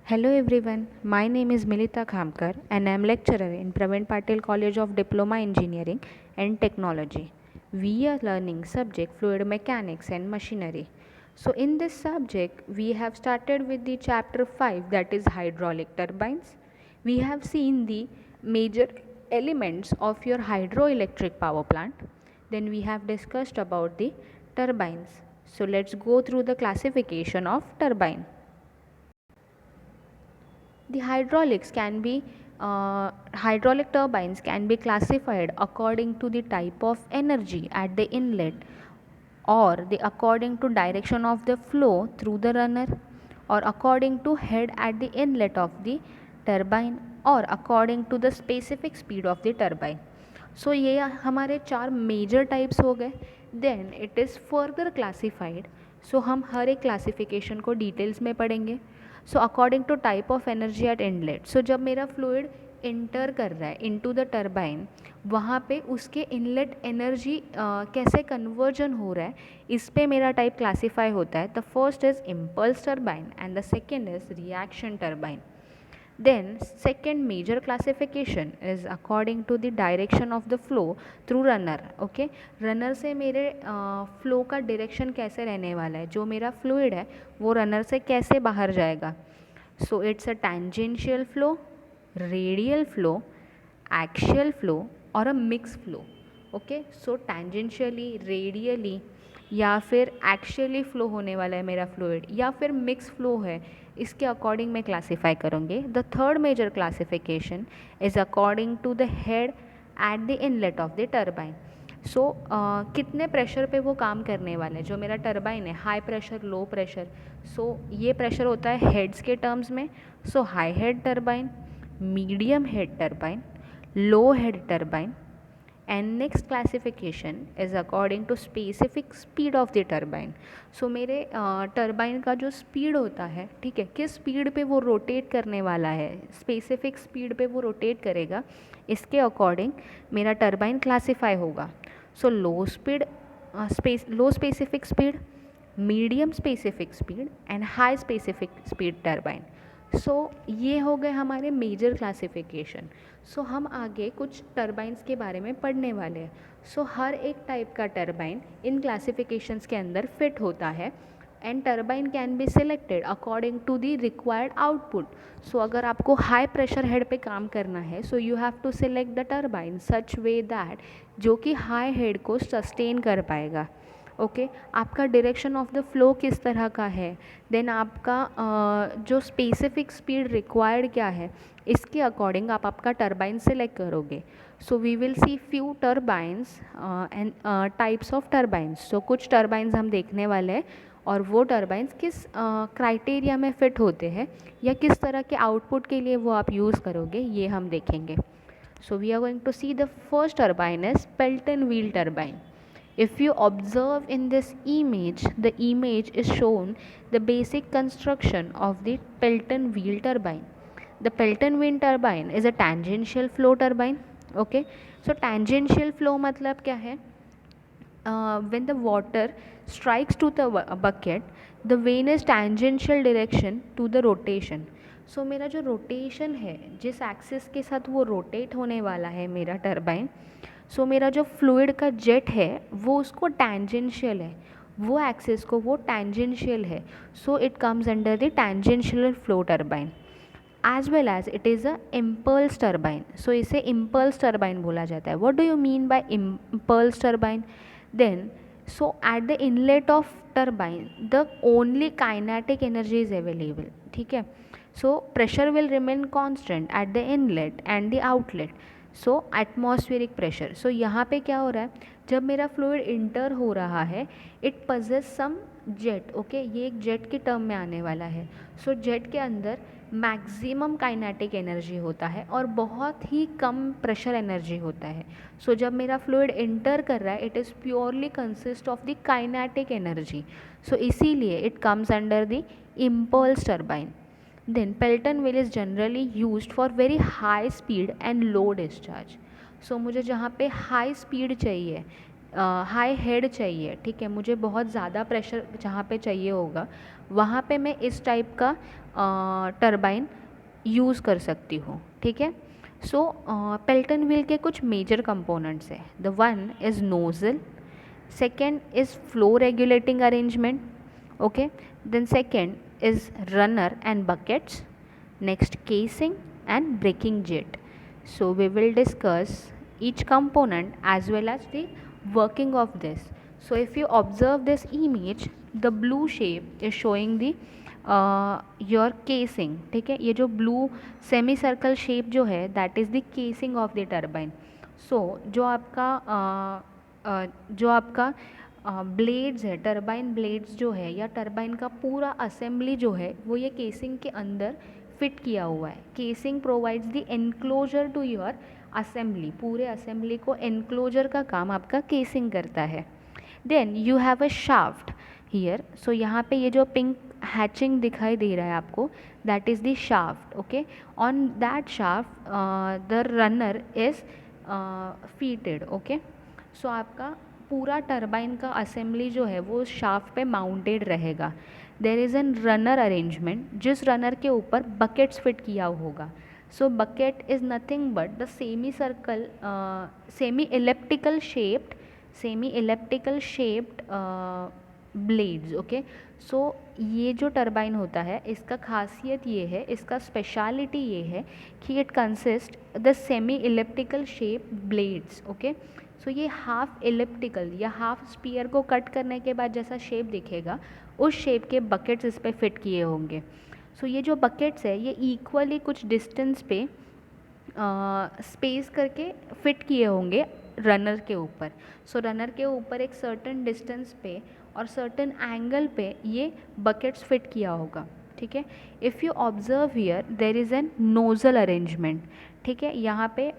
Hello everyone, my name is Milita Khamkar and I am lecturer in Praveen Patil College of Diploma Engineering and Technology. We are learning subject fluid mechanics and machinery. So in this subject we have started with the chapter 5, that is hydraulic turbines. We have seen the major elements of your hydroelectric power plant. Then we have discussed about the turbines. So let's go through the classification of turbine. The hydraulic turbines can be classified according to the type of energy at the inlet, or according to direction of the flow through the runner, or according to head at the inlet of the turbine, or according to the specific speed of the turbine. सो ये हमारे चार major types हो गए. Then it is further classified. So हम हर एक classification को details में पढ़ेंगे. So according to type of energy at inlet, so जब मेरा फ्लूइड इंटर कर रहा है इनटू द टरबाइन, वहाँ पे उसके इनलेट एनर्जी कैसे कन्वर्जन हो रहा है, इस पे मेरा टाइप क्लासीफाई होता है. The first is impulse turbine and the second is reaction turbine. Then second major classification is according to the direction of the flow through runner. Okay, runner से मेरे फ्लो का डायरेक्शन कैसे रहने वाला है, जो मेरा फ्लूइड है वो रनर से कैसे बाहर जाएगा. So it's a tangential flow, radial flow, axial flow और a mix flow. Okay, so tangentially, radially या फिर एक्शियली फ्लो होने वाला है मेरा फ्लूइड, या फिर मिक्स फ्लो है, इसके अकॉर्डिंग मैं क्लासीफाई करूँगी. The third major classification is according to the head at the inlet of the turbine. So कितने प्रेशर पे वो काम करने वाले हैं, जो मेरा टरबाइन है, high pressure, low pressure. So ये प्रेशर होता है हेड्स के टर्म्स में. So high head turbine, medium head turbine, low head turbine. And next classification is according to specific speed of the turbine. So मेरे turbine का जो speed होता है, ठीक है, किस स्पीड पे वो रोटेट करने वाला है, स्पेसिफिक स्पीड पे वो रोटेट करेगा, इसके अकॉर्डिंग मेरा टरबाइन क्लासीफाई होगा. So low specific speed, medium specific speed and high specific speed turbine. So ये हो गए हमारे मेजर क्लासिफिकेशन. सो हम आगे कुछ टरबाइंस के बारे में पढ़ने वाले हैं. सो हर एक टाइप का टरबाइन इन क्लासिफिकेशंस के अंदर फिट होता है and turbine can be selected according to the required output. So अगर आपको हाई प्रेशर हेड पे काम करना है, so you have to select the turbine such way that जो कि हाई हेड को सस्टेन कर पाएगा. ओके, आपका डायरेक्शन ऑफ द फ्लो किस तरह का है, देन आपका जो स्पेसिफिक स्पीड रिक्वायर्ड क्या है, इसके अकॉर्डिंग आप आपका टरबाइन सेलेक्ट करोगे. So we will see few turbines and types of turbines. So कुछ टरबाइंस हम देखने वाले हैं और वो टरबाइंस किस क्राइटेरिया में फ़िट होते हैं या किस तरह के आउटपुट के लिए वो आप यूज़ करोगे, ये हम देखेंगे. So we are going to see the first turbine is Pelton wheel turbine. If you observe in this image, the image is shown the basic construction of the Pelton wheel turbine. The Pelton wheel turbine is a tangential flow turbine. Okay, so tangential flow मतलब क्या है? When the water strikes to the bucket, the vane is tangential direction to the rotation. सो मेरा जो rotation है, जिस axis के साथ वो रोटेट होने वाला है मेरा टरबाइन, सो मेरा जो फ्लूइड का जेट है वो उसको टैंजेंशियल है, वो एक्सिस को वो टैंजेंशियल है. So it comes under the tangential flow turbine as well as it is a impulse turbine. So इसे इम्पल्स टरबाइन बोला जाता है. What do you mean by impulse turbine? Then so at the inlet of turbine the only kinetic energy is available. ठीक है, so pressure will remain constant at the inlet and the outlet. So atmospheric pressure. So यहाँ पे क्या हो रहा है, जब मेरा फ्लूइड इंटर हो रहा है, it possesses some jet. Okay, ये एक जेट की टर्म में आने वाला है. सो जेट के अंदर मैक्सिमम काइनेटिक एनर्जी होता है और बहुत ही कम प्रेशर एनर्जी होता है. सो जब मेरा फ्लूइड इंटर कर रहा है, it is purely consist of the kinetic energy. So इसीलिए it comes under the impulse turbine. Then Pelton wheel is generally used for very high speed and low discharge. So मुझे जहाँ पे high speed चाहिए, high head चाहिए, ठीक है, मुझे बहुत ज़्यादा प्रेशर जहाँ पे चाहिए होगा, वहाँ पे मैं इस टाइप का टरबाइन यूज़ कर सकती हो, ठीक है। सो पेल्टन व्हील के कुछ मेजर कंपोनेंट्स है। The one is nozzle, second is flow regulating arrangement, okay, then second is runner and buckets, next casing and braking jet. So we will discuss each component as well as the working of this. So if you observe this image, the blue shape is showing the your casing, ठीक है। ये जो blue semi circle shape जो है that is the casing of the turbine. So जो आपका blades है, turbine blades जो है या टरबाइन का पूरा असेंबली जो है वो ये केसिंग के अंदर फिट किया हुआ है। Casing provides the enclosure to your assembly, पूरे असेंबली को एनक्लोजर का काम आपका केसिंग करता है। Then you have a shaft here, so यहाँ पे ये जो पिंक हैचिंग दिखाई दे रहा है आपको, that is the shaft, okay. On that shaft the runner is fitted, okay. So आपका पूरा टरबाइन का असेंबली जो है वो शाफ्ट पे माउंटेड रहेगा। There is an runner arrangement, जिस रनर के ऊपर बकेट्स फिट किया होगा। So bucket is nothing but the semi circle semi elliptical shaped blades, okay. So ये जो टरबाइन होता है इसका खासियत ये है, इसका स्पेशलिटी ये है कि it consist the semi elliptical shape blades, okay. So ये हाफ इलिप्टिकल या हाफ स्पीयर को कट करने के बाद जैसा शेप दिखेगा उस शेप के बकेट्स इस पर फिट किए होंगे। सो ये जो बकेट्स है ये इक्वली कुछ डिस्टेंस पे स्पेस करके फिट किए होंगे रनर के ऊपर। सो रनर के ऊपर एक सर्टेन डिस्टेंस पे और सर्टेन एंगल पे ये बकेट्स फिट किया होगा, ठीक है। If you observe here there is N nozzle arrangement, ठीक है। यहाँ पे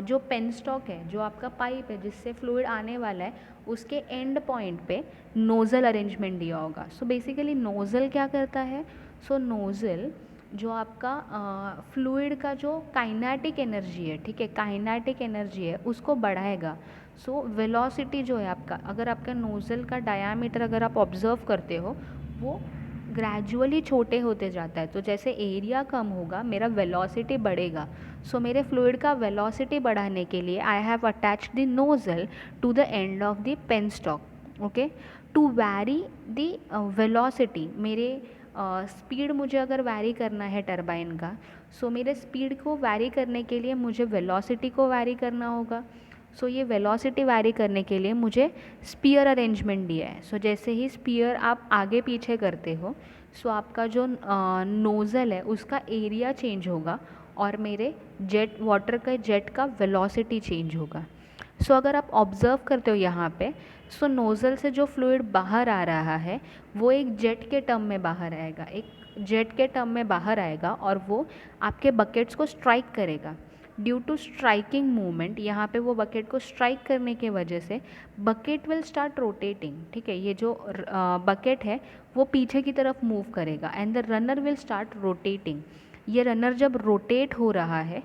जो पेन स्टॉक है, जो आपका पाइप है जिससे फ्लूइड आने वाला है, उसके एंड पॉइंट पे नोज़ल अरेंजमेंट दिया होगा। सो बेसिकली नोज़ल क्या करता है? सो नोज़ल जो आपका फ्लूइड का जो काइनेटिक एनर्जी है, ठीक है, काइनेटिक एनर्जी है उसको बढ़ाएगा। सो वेलोसिटी जो है आपका, अगर आपका नोज़ल का डायामीटर अगर आप ऑब्ज़र्व करते हो वो ग्रेजुअली छोटे होते जाता है। तो जैसे एरिया कम होगा मेरा वेलोसिटी बढ़ेगा। सो मेरे फ्लूइड का वेलोसिटी बढ़ाने के लिए I have attached the nozzle to the end of the penstock, okay, to vary the velocity. मेरे स्पीड मुझे अगर वैरी करना है टरबाइन का, सो मेरे स्पीड को वैरी करने के लिए मुझे वेलोसिटी को वैरी करना होगा। सो ये वेलोसिटी वैरी करने के लिए मुझे स्पीयर अरेंजमेंट दिया है। सो जैसे ही स्पीयर आप आगे पीछे करते हो सो आपका जो नोज़ल है उसका एरिया चेंज होगा और मेरे जेट वाटर का जेट का वेलोसिटी चेंज होगा। सो अगर आप ऑब्ज़र्व करते हो यहाँ पे, सो नोज़ल से जो फ्लूइड बाहर आ रहा है वो एक जेट के टर्म में बाहर आएगा, एक जेट के टर्म में बाहर आएगा और वो आपके बकेट्स को स्ट्राइक करेगा। ड्यू टू स्ट्राइकिंग मूवमेंट, यहाँ पे वो बकेट को स्ट्राइक करने के वजह से बकेट विल स्टार्ट रोटेटिंग, ठीक है। ये जो बकेट है वो पीछे की तरफ मूव करेगा and the runner will start rotating. ये रनर जब रोटेट हो रहा है,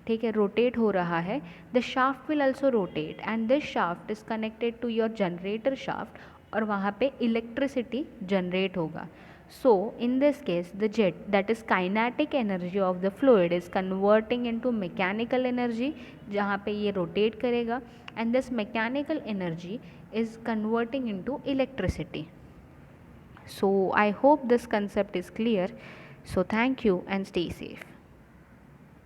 ठीक है, रोटेट हो रहा है, the shaft will also rotate and this shaft is connected to your generator shaft और वहाँ पे इलेक्ट्रिसिटी जनरेट होगा। So in this case the jet, that is kinetic energy of the fluid, is converting into mechanical energy जहाँ पे ये rotate करेगा and this mechanical energy is converting into electricity. So I hope this concept is clear. So thank you and stay safe.